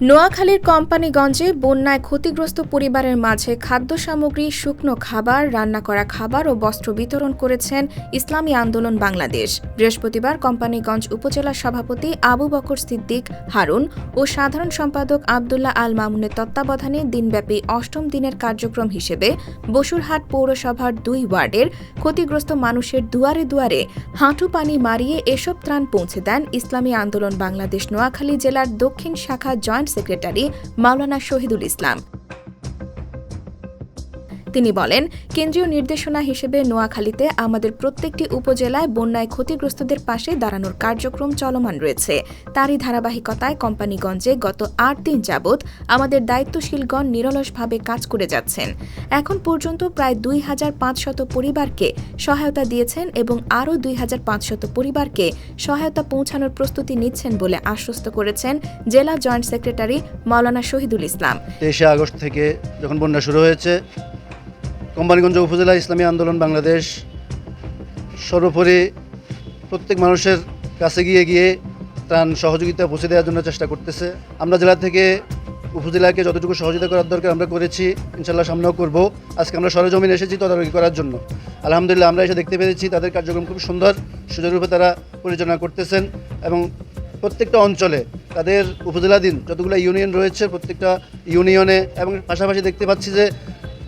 নোয়াখালীর কোম্পানিগঞ্জে বন্যায় ক্ষতিগ্রস্ত পরিবারের মাঝে খাদ্য সামগ্রী, শুকনো খাবার, রান্না করা খাবার ও বস্ত্র বিতরণ করেছেন ইসলামী আন্দোলন বাংলাদেশ। বৃহস্পতিবার কোম্পানিগঞ্জ উপজেলা সভাপতি আবু বকর সিদ্দিক হারুন ও সাধারণ সম্পাদক আবদুল্লাহ আল মামুনের তত্ত্বাবধানে দিনব্যাপী অষ্টম দিনের কার্যক্রম হিসেবে বসুরহাট পৌরসভার ২ ওয়ার্ডের ক্ষতিগ্রস্ত মানুষের দুয়ারে দুয়ারে হাঁটু পানি মারিয়ে এসব ত্রাণ পৌঁছে দেন ইসলামী আন্দোলন বাংলাদেশ নোয়াখালী জেলার দক্ষিণ শাখা জয়েন্ট সেক্রেটারি মাওলানা শহীদুল ইসলাম। তিনি বলেন, কেন্দ্রীয় নির্দেশনা হিসেবে নোয়াখালীতে আমাদের প্রত্যেকটি উপজেলায় বন্যায় ক্ষতিগ্রস্তদের পাশে দাঁড়ানোর কার্যক্রম চলমান রয়েছে। তারই ধারাবাহিকতায় কোম্পানিগঞ্জে গত ৮ দিন যাবৎ আমাদের দায়িত্বশীলগণ নিরলসভাবে কাজ করে যাচ্ছেন। এখন পর্যন্ত প্রায় ২৫০০ পরিবারকে সহায়তা দিয়েছেন এবং আরও ২৫০০ পরিবারকে সহায়তা পৌঁছানোর প্রস্তুতি নিচ্ছেন বলে আশ্বস্ত করেছেন জেলা জয়েন্ট সেক্রেটারি মাওলানা শহীদুল ইসলাম। ২৩ আগস্ট থেকে যখন বন্যা শুরু হয়েছে, কোম্পানিগঞ্জ উপজেলা ইসলামী আন্দোলন বাংলাদেশ সর্বোপরি প্রত্যেক মানুষের কাছে গিয়ে ত্রাণ সহযোগিতা পৌঁছে দেওয়ার জন্য চেষ্টা করতেছে। আমরা জেলা থেকে উপজেলাকে যতটুকু সহযোগিতা করার দরকার আমরা করেছি, ইনশাল্লাহ সামনেও করব। আজকে আমরা সরেজমিনে এসেছি তদারকি করার জন্য। আলহামদুলিল্লাহ আমরা এসে দেখতে পেরেছি তাদের কার্যক্রম খুব সুন্দর সুচারুরূপে তারা পরিচালনা করতেছেন এবং প্রত্যেকটা অঞ্চলে তাদের উপজেলাধীন যতগুলো ইউনিয়ন রয়েছে প্রত্যেকটা ইউনিয়নে এবং পাশাপাশি দেখতে পাচ্ছি যে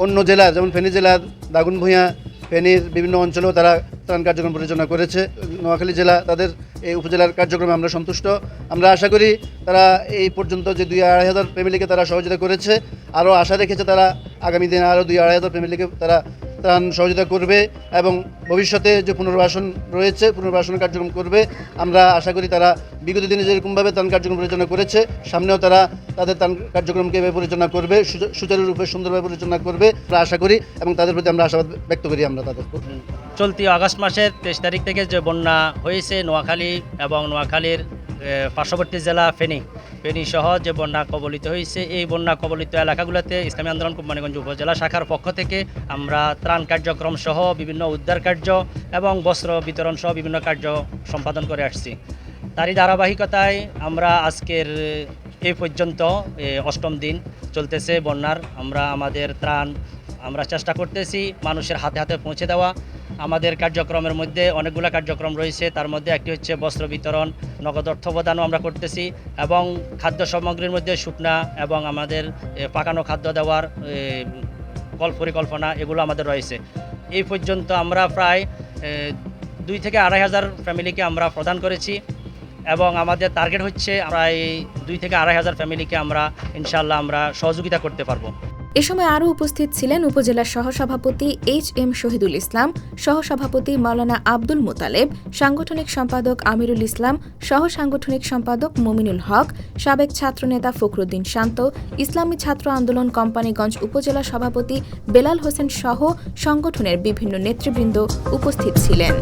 অন্য জেলার যেমন ফেনী জেলার দাগনভূঞা, ফেনীর বিভিন্ন অঞ্চলেও তারা ত্রাণ কার্যক্রম পরিচালনা করেছে। নোয়াখালী জেলা তাদের এই উপজেলার কার্যক্রমে আমরা সন্তুষ্ট। আমরা আশা করি তারা এই পর্যন্ত যে ২-২.৫ হাজার ফ্যামিলিকে তারা সহযোগিতা করেছে, আরও আশা রেখেছে তারা আগামী দিনে আরও ২-২.৫ হাজার ফ্যামিলিকে তারা ত্রাণ সহযোগিতা করবে এবং ভবিষ্যতে যে পুনর্বাসন রয়েছে পুনর্বাসনের কার্যক্রম করবে। আমরা আশা করি তারা বিগত দিনে যেরকমভাবে ত্রাণ কার্যক্রম পরিচালনা করেছে সামনেও তারা তাদের ত্রাণ কার্যক্রমকে এভাবে পরিচালনা করবে, সুচারুরূপে সুন্দরভাবে পরিচালনা করবে আমরা আশা করি এবং তাদের প্রতি আমরা আশাবাদ ব্যক্ত করি। আমরা তাদের চলতি আগস্ট মাসের ২৩ তারিখ থেকে যে বন্যা হয়েছে নোয়াখালী এবং নোয়াখালীর পার্শ্ববর্তী জেলা ফেনী সহ যে বন্যা কবলিত হয়েছে, এই বন্যা কবলিত এলাকাগুলোতে ইসলামী আন্দোলন কোম্পানিগঞ্জ উপজেলা শাখার পক্ষ থেকে আমরা ত্রাণ কার্যক্রম সহ বিভিন্ন উদ্ধার কার্য এবং বস্ত্র বিতরণ সহ বিভিন্ন কার্য সম্পাদন করে আসছি। তারই ধারাবাহিকতায় আমরা আজকের এই পর্যন্ত অষ্টম দিন চলতেছে বন্যার। আমরা আমাদের ত্রাণ আমরা চেষ্টা করতেছি মানুষের হাতে হাতে পৌঁছে দেওয়া। আমাদের কার্যক্রমের মধ্যে অনেকগুলো কার্যক্রম রয়েছে, তার মধ্যে একটি হচ্ছে বস্ত্র বিতরণ, নগদ অর্থ প্রদানও আমরা করতেছি এবং খাদ্য সামগ্রীর মধ্যে শুকনা এবং আমাদের পাকানো খাদ্য দেওয়ার পরিকল্পনা এগুলো আমাদের রয়েছে। এই পর্যন্ত আমরা প্রায় ২ থেকে ২.৫ হাজার ফ্যামিলিকে আমরা প্রদান করেছি এবং আমাদের টার্গেট হচ্ছে প্রায় ২ থেকে ২.৫ হাজার ফ্যামিলিকে আমরা ইনশাআল্লাহ আমরা সহযোগিতা করতে পারবো। এ সময় আরও উপস্থিত ছিলেন উপজেলা সহসভাপতি এইচ.এম. শহীদুল ইসলাম, সহসভাপতি মাওলানা আব্দুল মোতালেব, সাংগঠনিক সম্পাদক আমিরুল ইসলাম, সহ সাংগঠনিক সম্পাদক মুমিনুল হক, সাবেক ছাত্রনেতা ফখরুদ্দিন শান্ত, ইসলামী ছাত্র আন্দোলন কোম্পানিগঞ্জ উপজেলা সভাপতি বেলাল হোসেন সহ সংগঠনের বিভিন্ন নেতৃবৃন্দ উপস্থিত ছিলেন।